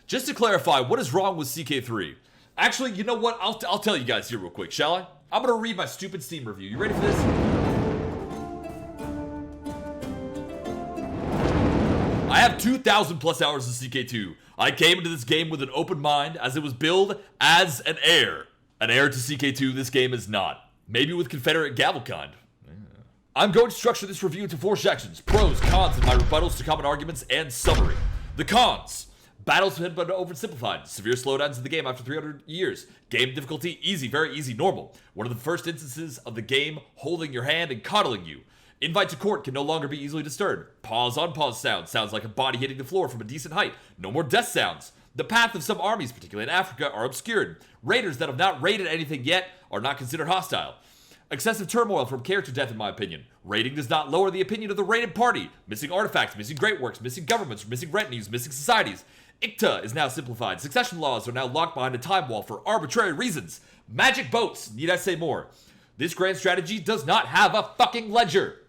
Just to clarify, what is wrong with ck3? Actually, you know what? I'll tell you guys here real quick, shall I? I'm gonna read my stupid Steam review. You ready for this? I have 2,000 plus hours of ck2. I came into this game with an open mind as it was billed as an heir. An heir to ck2, this game is not. Maybe with Confederate gavel kind. I'm going to structure this review into 4 sections: pros, cons, and my rebuttals to common arguments, and summary. The cons. Battles have been oversimplified. Severe slowdowns in the game after 300 years. Game difficulty, easy, very easy, normal. One of the first instances of the game holding your hand and coddling you. Invite to court can no longer be easily disturbed. Pause on pause sound sounds like a body hitting the floor from a decent height. No more death sounds. The path of some armies, particularly in Africa, are obscured. Raiders that have not raided anything yet are not considered hostile. Excessive turmoil from character death, in my opinion. Raiding does not lower the opinion of the raided party. Missing artifacts, missing great works, missing governments, missing retinues, missing societies. ICTA is now simplified. Succession laws are now locked behind a time wall for arbitrary reasons. Magic boats, need I say more? This grand strategy does not have a fucking ledger.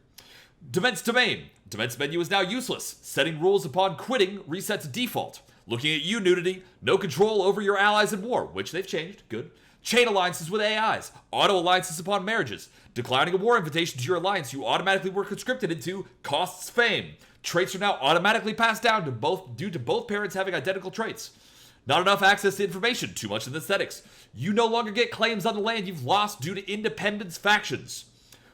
Defense domain. Defense menu is now useless. Setting rules upon quitting reset to default. Looking at you, nudity. No control over your allies in war, which they've changed. Good. Chain alliances with AIs. Auto alliances upon marriages. Declining a war invitation to your alliance you automatically were conscripted into costs fame. Traits are now automatically passed down due to both parents having identical traits. Not enough access to information. Too much aesthetics. You no longer get claims on the land you've lost due to independence factions.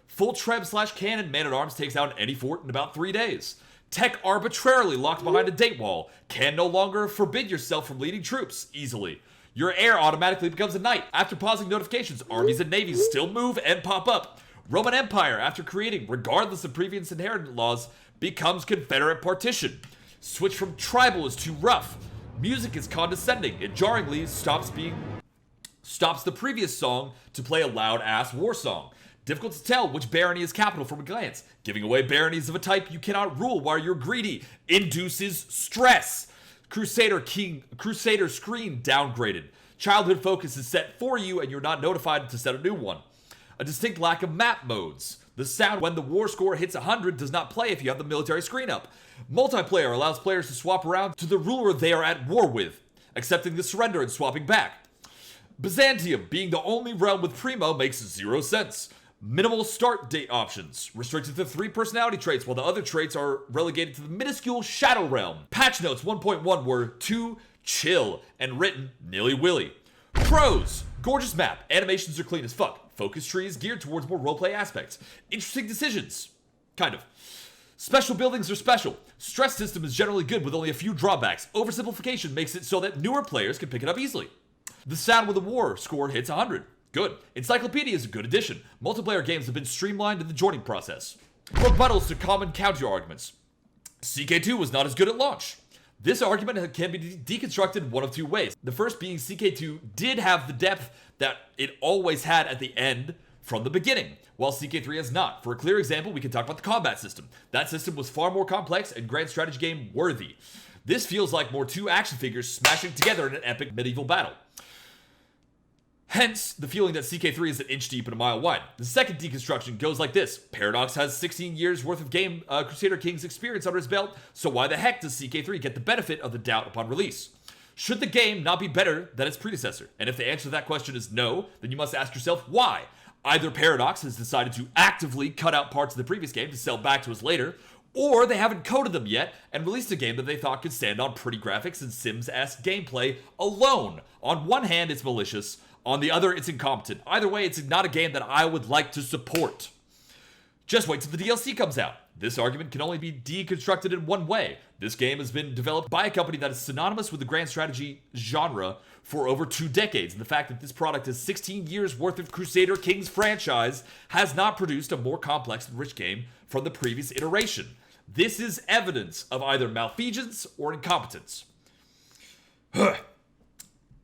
Full Treb/Cannon Man-at-Arms takes down any fort in about 3 days. Tech arbitrarily locked behind a date wall. Can no longer forbid yourself from leading troops easily. Your heir automatically becomes a knight. After pausing notifications, armies and navies still move and pop up. Roman Empire, after creating, regardless of previous inheritance laws, becomes Confederate partition. Switch from tribal is too rough. Music is condescending. It jarringly stops the previous song to play a loud-ass war song. Difficult to tell which barony is capital from a glance. Giving away baronies of a type you cannot rule while you're greedy induces stress. Crusader screen downgraded. Childhood focus is set for you and you're not notified to set a new one. A distinct lack of map modes. The sound when the war score hits 100 does not play if you have the military screen up. Multiplayer allows players to swap around to the ruler they are at war with, accepting the surrender and swapping back. Byzantium, being the only realm with Primo, makes 0 sense. Minimal start date options, restricted to 3 personality traits while the other traits are relegated to the minuscule Shadow Realm. Patch notes 1.1 were too chill and written nilly-willy. Pros, gorgeous map, animations are clean as fuck. Focus tree is geared towards more roleplay aspects. Interesting decisions, kind of. Special buildings are special. Stress system is generally good with only a few drawbacks. Oversimplification makes it so that newer players can pick it up easily. The sound when the war score hits 100. Good. Encyclopedia is a good addition. Multiplayer games have been streamlined in the joining process. Rebuttals to common counter arguments. ck2 was not as good at launch. This argument can be deconstructed one of 2 ways. The first being ck2 did have the depth that it always had at the end from the beginning, while ck3 has not. For a clear example, we can talk about the combat system. That system was far more complex and grand strategy game worthy. This feels like more 2 action figures smashing together in an epic medieval battle. Hence, the feeling that ck3 is an inch deep and a mile wide. The second deconstruction goes like this. Paradox has 16 years worth of game Crusader Kings experience under his belt, so why the heck does ck3 get the benefit of the doubt upon release? Should the game not be better than its predecessor? And if the answer to that question is no, then you must ask yourself why. Either Paradox has decided to actively cut out parts of the previous game to sell back to us later, or they haven't coded them yet and released a game that they thought could stand on pretty graphics and Sims-esque gameplay alone. On one hand, it's malicious. On the other, it's incompetent. Either way, it's not a game that I would like to support. Just wait till the DLC comes out. This argument can only be deconstructed in one way. This game has been developed by a company that is synonymous with the grand strategy genre for over 2 decades, and the fact that this product is 16 years worth of Crusader Kings franchise has not produced a more complex and rich game from the previous iteration. This is evidence of either malfeasance or incompetence.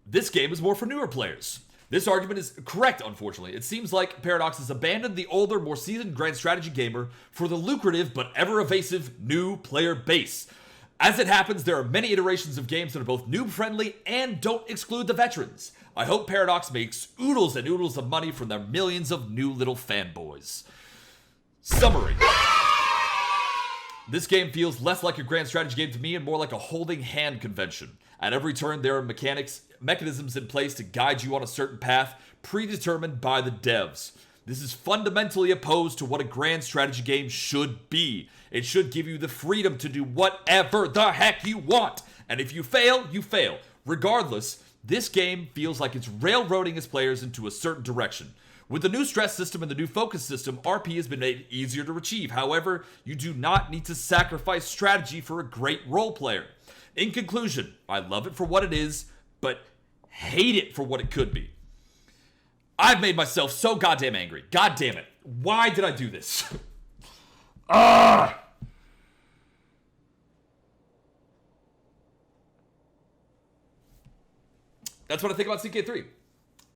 This game is more for newer players. This argument is correct, unfortunately. It seems like Paradox has abandoned the older, more seasoned grand strategy gamer for the lucrative but ever-evasive new player base. As it happens, there are many iterations of games that are both noob-friendly and don't exclude the veterans. I hope Paradox makes oodles and oodles of money from their millions of new little fanboys. Summary. This game feels less like a grand strategy game to me and more like a holding hand convention. At every turn, there are mechanisms in place to guide you on a certain path, predetermined by the devs. This is fundamentally opposed to what a grand strategy game should be. It should give you the freedom to do whatever the heck you want. And if you fail, you fail. Regardless, this game feels like it's railroading its players into a certain direction. With the new stress system and the new focus system, RP has been made easier to achieve. However, you do not need to sacrifice strategy for a great role player. In conclusion, I love it for what it is, but hate it for what it could be. I've made myself so goddamn angry. God damn it. Why did I do this? That's what I think about ck3.